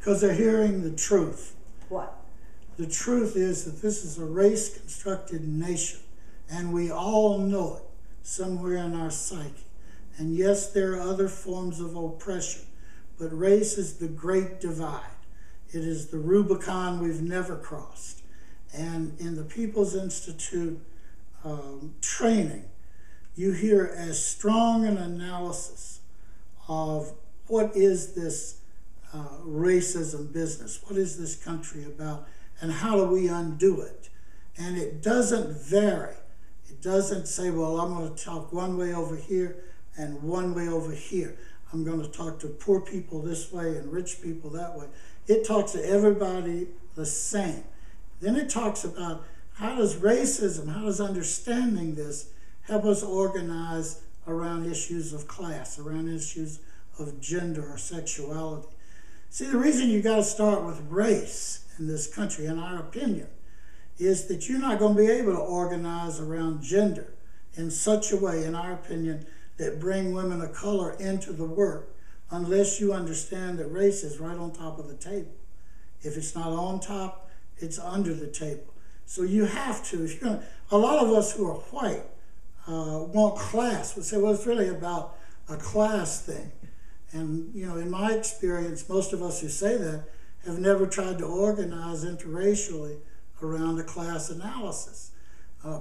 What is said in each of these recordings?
Because they're hearing the truth. What? The truth is that this is a race-constructed nation, and we all know it somewhere in our psyche. And yes, there are other forms of oppression, but race is the great divide. It is the Rubicon we've never crossed. And in the People's Institute training, you hear as strong an analysis of what is this racism business, what is this country about, and how do we undo it? And it doesn't vary. It doesn't say, well, I'm going to talk one way over here and one way over here. I'm going to talk to poor people this way and rich people that way. It talks to everybody the same. Then it talks about how does racism, how does understanding this help us organize around issues of class, around issues of gender or sexuality. See, the reason you got to start with race in this country, in our opinion, is that you're not going to be able to organize around gender in such a way, in our opinion, that bring women of color into the work unless you understand that race is right on top of the table. If it's not on top, it's under the table. So you have to, if you're going to, a lot of us who are white want class. We say, well, it's really about a class thing. And, you know, in my experience, most of us who say that have never tried to organize interracially around a class analysis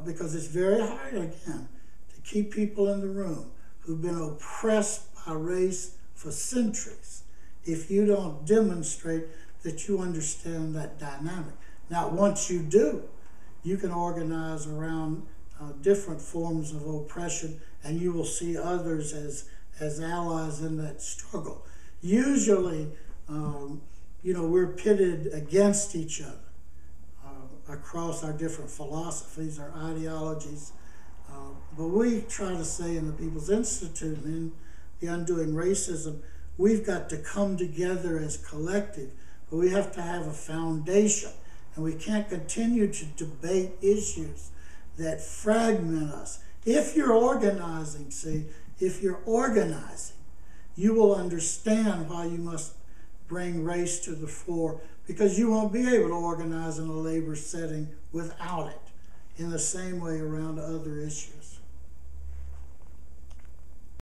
because it's very hard, again, to keep people in the room who've been oppressed by race for centuries if you don't demonstrate that you understand that dynamic. Now, once you do, you can organize around different forms of oppression, and you will see others as allies in that struggle. Usually, you know, we're pitted against each other across our different philosophies, our ideologies. But we try to say in the People's Institute, in the Undoing Racism, we've got to come together as collective, but we have to have a foundation. And we can't continue to debate issues that fragment us. If you're organizing, see, if you're organizing, you will understand why you must bring race to the fore, because you won't be able to organize in a labor setting without it in the same way around other issues.